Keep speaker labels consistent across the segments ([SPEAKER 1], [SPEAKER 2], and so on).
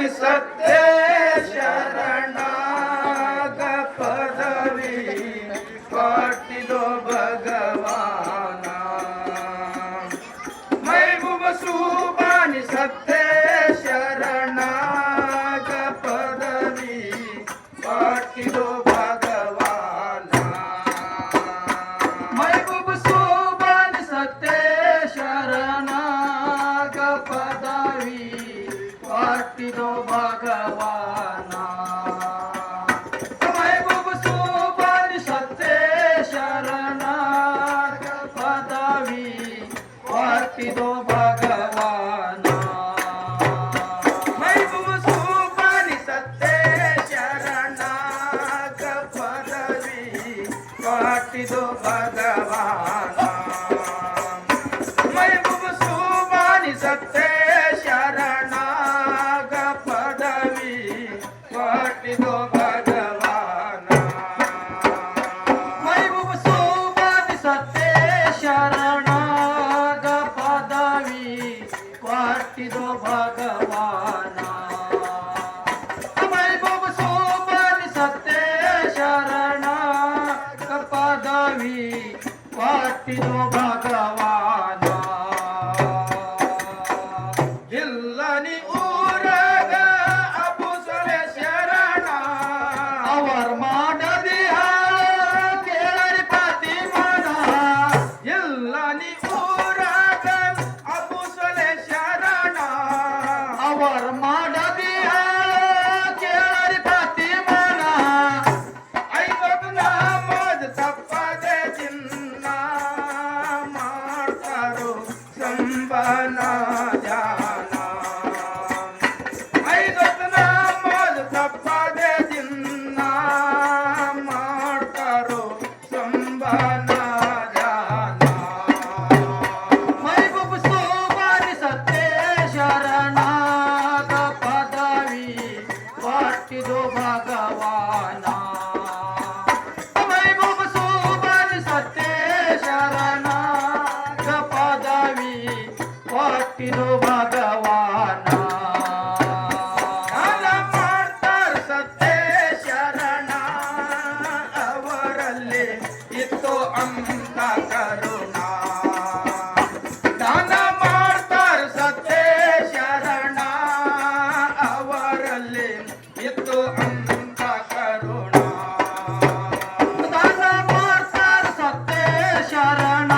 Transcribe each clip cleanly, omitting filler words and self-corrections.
[SPEAKER 1] सत्य शरणाग पदवी पाटिलो भगवाना महबूब सुबानी सत्य शरणाग पदवी पाटिलो भगवाना महबूब सुबानी सत्य शरणाग पदवी पाटिलो भगवाना महबूब सुबानी सत्य शरणाग पदवी पाटिलो भगवाना महबूब सुबानी सत्य शरणाग पदवी पाटिलो भगवाना महबूब सुबानी सत्य शरणाग पदवी पाटिलो भगवाना महबूब सुबानी सत्य शरणाग पदवी पाटिलो भगवाना महबूब सुबानी सत्य शरणाग पदवी पाटिलो भगवाना जिल्लानी ऊरग अबुसले शरणा अवर माडदिहा केळरी प्रतिमना जिल्लानी ऊरग अबुसले शरणा अवर माडदिहा केळरी प्रतिमना ऐकत नामद तप्पदे जिन्ना ಮಾಡ್ತಾರೋ ಸಂಬನ ಧ್ಯಾನ ಐದೊತ್ತು ನಾಮದ ತಪ್ಪದೆ ದಿನ ಮಾಡ್ತಾರೋ ಸಂಬನ ಧ್ಯಾನ महबूब सुबानी सत्य शरणाग पदवी पाटिलो भगवाना महबूब सुबानी सत्य शरणाग पदवी पाटिलो भगवाना ದಾನ ಮಾಡ್ತಾರ ಸತ್ಯ ಶರಣ ಅವರಲ್ಲಿ ಇತ್ತು ಅಂತ ಕರುಣಾ ದಾನ ಮಾಡ್ತಾರ ಸತ್ಯ ಶರಣ ಅವರಲ್ಲಿ ಇತ್ತು ಅಂತ ಕರುಣಾ ದಾನ ಮಾಡ್ತಾರ ಸತ್ಯ ಶರಣ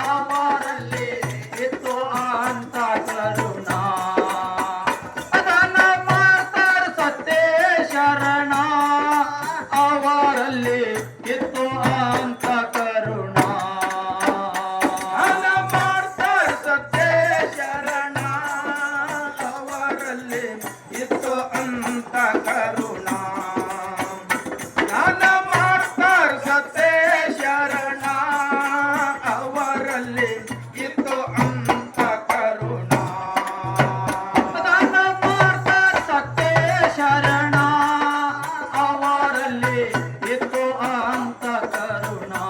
[SPEAKER 1] ಅವರಲ್ಲಿ ಇತ್ತು ಅಂತ ಕರುಣಾ ದಾನ ಮಾಡ್ತಾರ ಸತ್ಯ ಶರಣ ಅವರಲ್ಲಿ ಇತ್ತು ಅಂತ ಕರುಣಾ ದಾನ ಮಾಡ್ತಾರ ಸತ್ಯ ಶರಣ ಅವರಲ್ಲಿ ಇತ್ತು ಅಂತ ಕರುಣಾ ದಾನ ಮಾಡ್ತಾರ ಸತ್ಯ ಶರಣ ಅವರಲ್ಲಿ ಇತ್ತು ಅಂತ ಕರುಣಾ ದಾನ ಮಾಡ್ತಾರ ಸತ್ಯ ಶರಣ ಅವರಲ್ಲಿ ಇತ್ತು ಅಂತ ಕರುಣಾ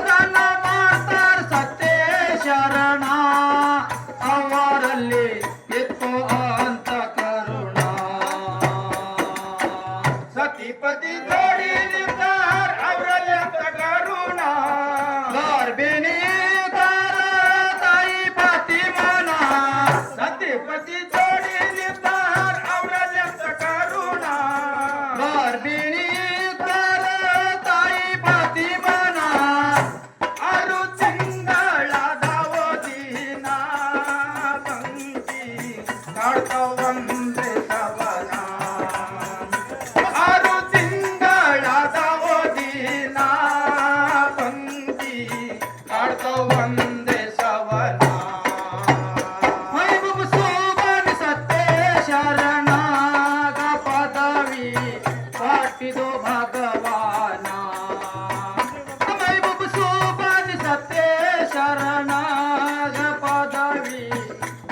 [SPEAKER 1] ದಾನ ಮಾಡ್ತಾರ ಸತ್ಯ ಶರಣ ಅವರಲ್ಲಿ ಇತ್ತು ಅಂತ ಕರುಣಾ ಸತಿಪತಿ ಜೋಡಿ ನಿರ್ಧಾರ ಅವರಲ್ಲಿ ಅಂತ ಕರುಣಾ ಗರ್ಭಿಣಿ ತಾಯಿ ಫಾತಿಮನ ಸತಿಪತಿ ಜೋಡಿ ನಿರ್ಧಾರ ಅವರಲ್ಲಿ ಅಂತ ಕರುಣಾ ಗರ್ಭಿಣಿ ತಾಯಿ ಫಾತಿಮನ ಆರು ತಿಂಗಳಾದವ ದಿನ ಬಂಗಿ ಕಾಡ್ತವಂದ್ರೆ ಸವನ ಆರು ತಿಂಗಳಾದವ ದಿನ ಬಂಗಿ ಕಾಡ್ತವಂದೆ ಸವನ महबूब सुबानी सत्य शरणाग पदवी पाटिलो भगवाना महबूब सुबानी सत्य शरणाग पदवी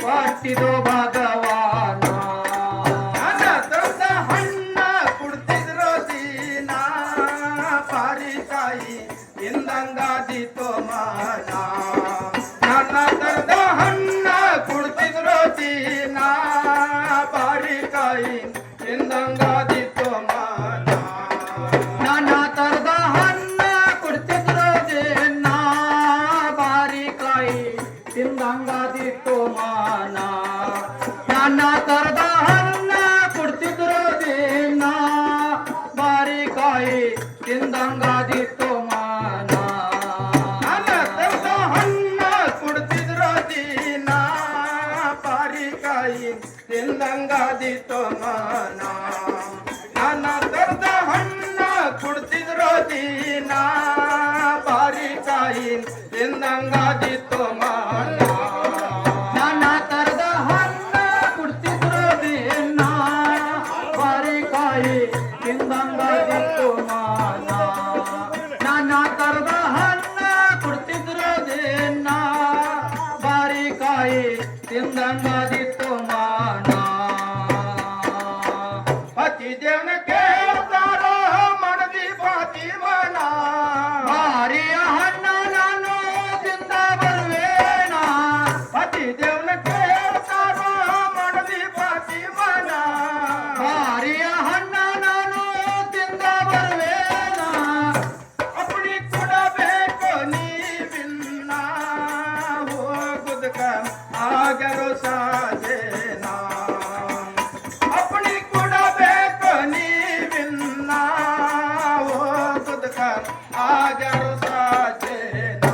[SPEAKER 1] पाटिलो भगवाना
[SPEAKER 2] ಬಾರಿಕಾಯಿ ತಿಂದಂಗಾದಿತ್ತು ಮಾನ
[SPEAKER 1] ನಾನಾ ತರದ ಹಣ್ಣ ಕೊಡ್ತಿದ್ರು ದೇನ ಬಾರಿಕಾಯಿ ತಿಂದಂಗಾದಿತ್ತು ಮಾನ ನಾನಾ ತರದ ಹಣ್ಣ ಕೊಡ್ತಿದ್ರು ದೇನ ಬಾರಿಕಾಯಿ ತಿಂದಂಗಾದಿತ್ತು ಮಾನ
[SPEAKER 2] ನನ್ನ ತರದ ಹಣ್ಣ ಕುಡ್ತಿದ್ರು ದಿನ ಬಾರಿಕಾಯಿ ತಿಂದಂಗಾದಿತ್ತು ಮಾನ ನನ್ನ ತರದ ಹಣ್ಣ ಕುಡ್ತಿದ್ರು ದಿನ ಬಾರಿಕಾಯಿ ತಿಂದಂಗಾದಿತ್ತು ಮಾನ
[SPEAKER 1] ನಾನಾ ತರದ ಹಣ್ಣ ಕೊಡ್ತಿದ್ರು ದೇನ ಬಾರಿಕಾಯಿ ತಿಂದಂಗಾದಿತ್ತು ಮಾನ ನಾನಾ ತರದ ಹಣ್ಣ ಕೊಡ್ತಿದ್ರು ದೇನ ಬಾರಿಕಾಯಿ ತಿಂದಂಗಾದಿತ್ತು ಮಾನ
[SPEAKER 2] ಪತಿ ದೇವನ ಕೇಳ್ತಾರ ಮನದಿ ಪಾತಿ ಮನ
[SPEAKER 1] ಬಾರಿಯ ಹಣ್ಣ ನಾನು ತಿಂದ ಬರುವೇನ
[SPEAKER 2] ಪತಿ ದೇವನ ಕೇಳ್ತಾರ ಮನದಿ ಪಾತಿ ಮನ
[SPEAKER 1] ಬಾರಿಯ ಹಣ್ಣ ನಾನು ತಿಂದ ಬರುವೇನ
[SPEAKER 2] ಅಪ್ಪಣಿ ಕೊಡಬೇಕು ನೀವಿನ್ನ ಹೋಗುದಕ ಆಗರು ಸಾಧೇನ ಅಪ್ಪಣಿ ಕೊಡಬೇಕು ನೀವಿನ್ನ ಹೋಗುದಕ ಆಗರು ಸಾಧೇನ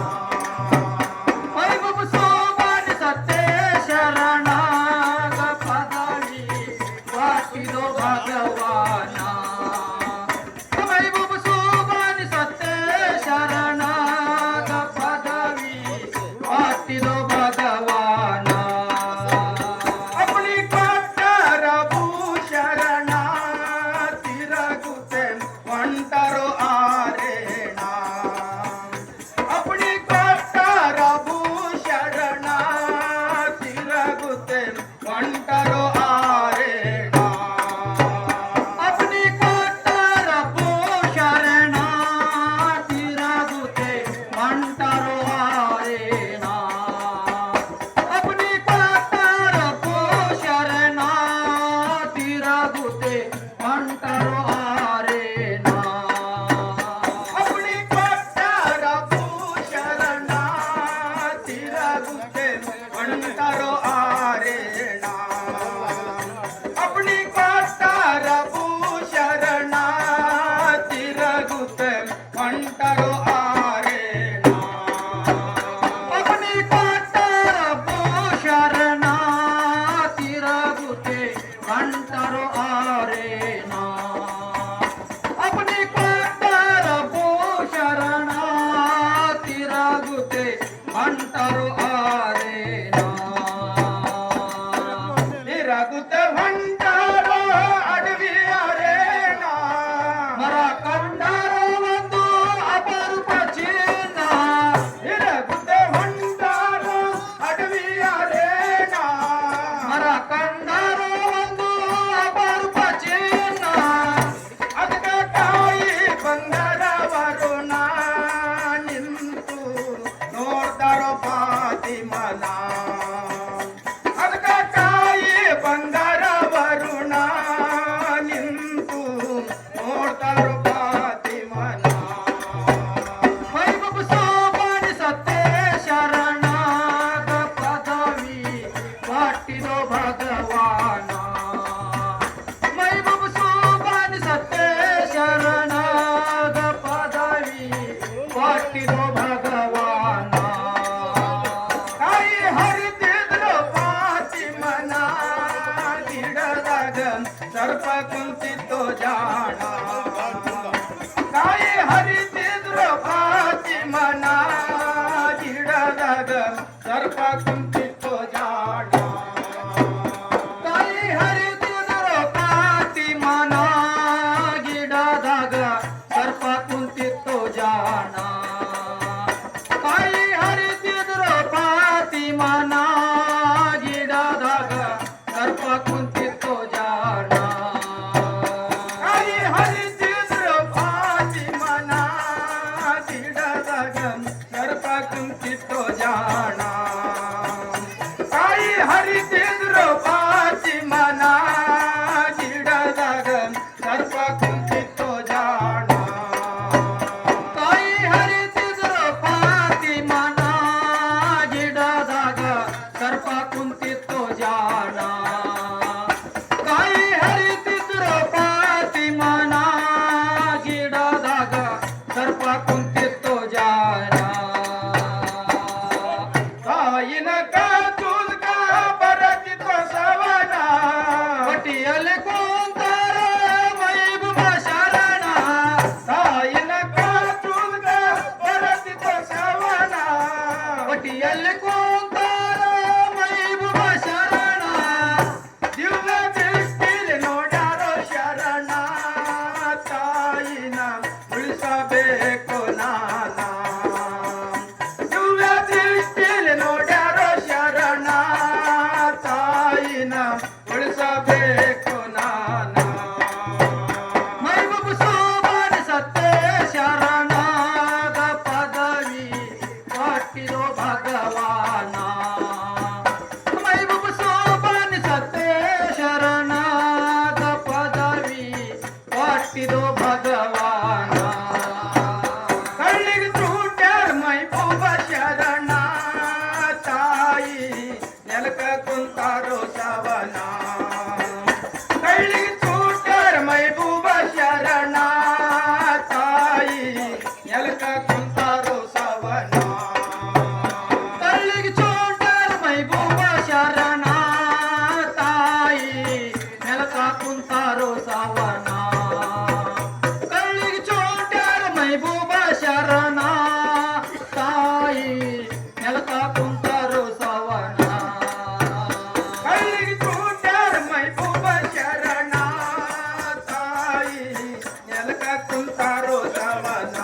[SPEAKER 1] ಮೈಬೂಬು ಸೋಮಾನಿ ಸತ್ತೇ ಶರಣಾಗ ಪದವಿ ವಾಟಿದೋ ಭಗವಾನ ಮೈಬೂಬು ಸೋಮಾನಿ ಸತ್ತೇ ಶರಣಾಗ ಪದವಿ ವಾಟಿದೋ ಭಗವಾನ
[SPEAKER 2] अपनी कट्टर भूषरण तिरगुते ಒಂಟರು ಆರೇಣ अपनी कट्टर भूषण तिरगुते ಒಂಟರು ಆರೇಣ
[SPEAKER 1] अपनी कोटर भूषण तिरगुते मंटरो आरेण अपनी कोटर भूषण तिरगुते मंटरो आरेण
[SPEAKER 2] अपनी कट्टर भूषण तिरगुते ಒಂಟರು ಆರೇಣ अपनी कट्टर भूषण तिरगुते ಒಂಟರು ಆರೇಣ
[SPEAKER 1] अपनी कोटर भूषण तिरगुते मंटरो आरेण अपनी कोटर भूषण तिरगुते मंटरो आरेण
[SPEAKER 2] ತಿರಗುತ್ತೆ ಒಂಟರು ಅಡವಿ ಅರೇಣ
[SPEAKER 1] ಮರ ಕಂಡರೋ ಒಂದು ಅಪರೂಪ ಚಿನ್ನ
[SPEAKER 2] ತಿರಗುತ್ತೆ ಒಂಟರು ಅಡವಿ ಅರೇಣ
[SPEAKER 1] ಮರ ಕಂಡರೋ ಒಂದು ಅಪರೂಪ ಚಿನ್ನ
[SPEAKER 2] ಅದಕ್ಕೆ ಕಾಯಿ ಬಂದರವರು ನಿಂತು ನೋಡ್ತಾರೋ ಪಾತಿ ಮನ ಅದಕ್ಕೆ ಕಾಯಿ ಬಂದರವರು ನಿಂತು ನೋಡ್ತಾರೋ ಪಾತಿ ಮನ
[SPEAKER 1] ಮೈಬೂಬು ಸೋಮಾನಿ ಸತ್ತೇ ಶರಣಾಗ ಪದವಿ ವಾಟಿದೋ ಭಗವಾನ ಮೈಬೂಬು ಸೋಮಾನಿ ಸತ್ತೇ ಶರಣಾಗ ಪದವಿ ವಾಟಿದೋ ಭಗವಾನ
[SPEAKER 2] ಕಾಯಿ ಹರಿತಿದ್ರು ಪಾತಿ ಮನ ಗಿಡದಾಗ ಸರ್ಪ ಕುಂತಿತ್ತು ಜಾಣ ಕಾಯಿ ಹರಿತಿದ್ರು ಪಾತಿ ಮನ ಗಿಡದಾಗ ಸರ್ಪ ಕುಂತಿತ್ತು ಜಾಣ
[SPEAKER 1] ತಾಯಿ ಹರಿದಿದ್ರು ಪಾತಿ ಮನ ಗಿಡದಾಗ ಸರ್ಪ ಕುಂತಿತ್ತು ಜಾಣ ತಾಯಿ ಹರಿದಿದ್ರು ಪಾತಿ ಮನ ಗಿಡದಾಗ ಸರ್ಪ ಕುಂತಿತ್ತು ಜಾಣ
[SPEAKER 2] ಕಾಯಿ ಹರಿತಿ ಉಳಿಸಬೇಕು ನಾನ
[SPEAKER 1] ಮೈಬೂಬ್ ಸೋಬಾನ ಸತ್ಯ ಶರಣಾಗ ಪದವಿ ಕೊಟ್ಟಿರೋ ಭಗವಾನ ಮೈಬೂಬ್ ಸೋಬಾನ ಸತ್ಯ ಶರಣಾಗ ಪದವಿ ಕೊಟ್ಟಿರೋ ಭಗವಾನ
[SPEAKER 2] ಕಳ್ಳಿಗೆ ತೂಟ್ಯಾರ ಮೈಬೂಬ ಶರಣ ತಾಯಿ ನೆಲಕ ಕುಂತಾರೋ ಸವನ ಕಳ್ಳಿಗೆ ತೂಟ್ಯಾರ ಮೈಬೂಬ ಶರಣ ತಾಯಿ ನೆಲಕ ಕುಂತಾರೋ ಸವನ
[SPEAKER 1] ಕಳ್ಳಿಗೆ ಚೋಟರ್ ಮೈಬೂಬ ಶರಣ ತಾಯಿ ನೆಲಕ ಕುಂತಾರೋ ಸವನ ಕಳ್ಳಿಗೆ ಚೋಟರ್ ಮೈಬೂಬ ಶರಣ ತಾಯಿ ನೆಲಕ ಕುಂತಾರೋ ಸವನ
[SPEAKER 2] ಕಳ್ಳಿಗೆ ತೂಟ್ಯಾರ ಮೈಬೂಬ ಶರಣ ತಾಯಿ ನೆಲಕ ಕುಂತಾರೋ ಸವನ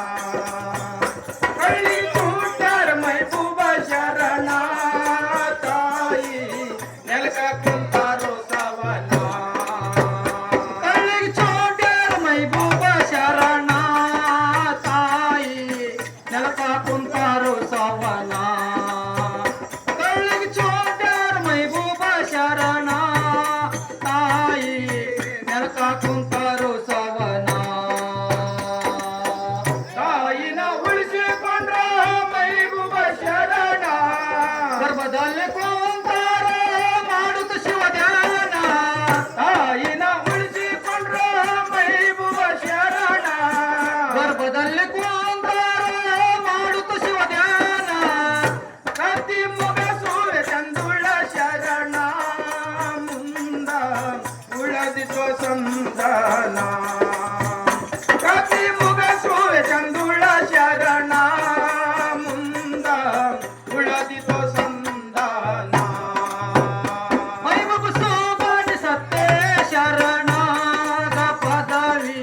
[SPEAKER 2] ಕಳ್ಳಿಗೆ ತೂಟ್ಯಾರ ಮೈಬೂಬ ಶರಣ ತಾಯಿ ನೆಲಕ ಕುಂತಾರೋ ಸವನ
[SPEAKER 1] ಕಳ್ಳಿಗೆ ಚೋಟರ್ ಮೈಬೂಬ ಶರಣ ತಾಯಿ ನೆಲಕ ಕುಂತಾರೋ ಸವನ ಕಳ್ಳಿಗೆ ಚೋಟರ್ ಮೈಬೂಬ ಶರಣ ತಾಯಿ ನೆಲಕ ಕುಂತಾರೋ ಸವನ
[SPEAKER 2] ತಾಯಿನ ಉಳಿಸಿಕೊಂಡ್ರ ಮೈಬೂಬ ಶರಣ
[SPEAKER 1] ಗರ್ಭದಲ್ಲಿ ಕುಂತಾರ ಮಾಡುತ್ತ ಶಿವ ಧ್ಯಾನ
[SPEAKER 2] ತಾಯಿನ ಉಳಿಸಿಕೊಂಡ್ರ ಮೈಬೂಬ ಶರಣ
[SPEAKER 1] ಗರ್ಭದಲ್ಲಿ ಕುಂತಾರ ಮಾಡುತ್ತ ಶಿವ ಧ್ಯಾನ
[SPEAKER 2] ಕತ್ತಿ ಮುಗಸುವೆ ಚಂದುಳ ಶರಣ ಮುಂದ ಉಳದಿಸೋ ಸಂಧಾನ ಕತ್ತಿ ಮುಗಸುವೆ ಚಂದುಳ ಶರಣ ಮುಂದ ಉಳದಿಸೋ ಸಂಧಾನ
[SPEAKER 1] ಮೈಬೂಬ್ ಸೋಬಾನ ಸತ್ಯ ಶರಣಾಗ ಪದವಿ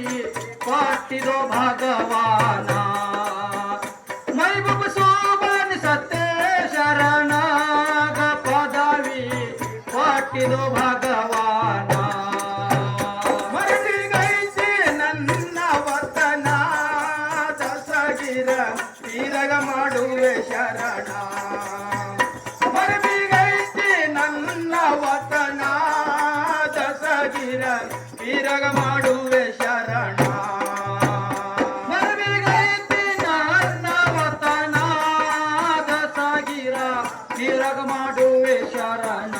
[SPEAKER 1] ಕೊಟ್ಟಿರೋ ಭಗವಾನ ಮೈಬೂಬ್ ಸೋಬಾನ ಸತ್ಯ ಶರಣಾಗ ಪದವಿ ಕೊಟ್ಟಿರೋ ಭಗವಾನ
[SPEAKER 2] ಮರಳಿಗೈತಿ ನನ್ನ ವತನ ದಸಗಿರ ತೀರಗ ಮಾಡುವೆ ಶರಣ ಮರಳಿಗೈತಿ ನನ್ನ ವತನ ದಸಗಿರ ತೀರಗ ಮಾಡುವೆ ಶರಣ
[SPEAKER 1] ಮರವಿಗೈತಿ ನನ್ನ ವತನ ದಸಗಿರ ತಿರಗ ಮಾಡುವೆ ಶರಣ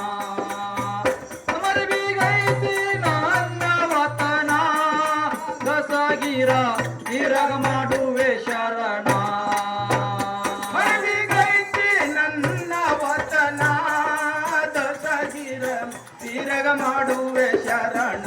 [SPEAKER 1] ಮರವಿಗೈತಿ ನನ್ನ ವತನ ದಸಗಿರ ತಿರಗ ಮಾಡುವೆ ಶರಣ
[SPEAKER 2] ಮರಳಿಗೈತಿ ನನ್ನ ವತನ ದಸಗಿರ ತೀರಗ ಮಾಡುವೆ ಶರಣ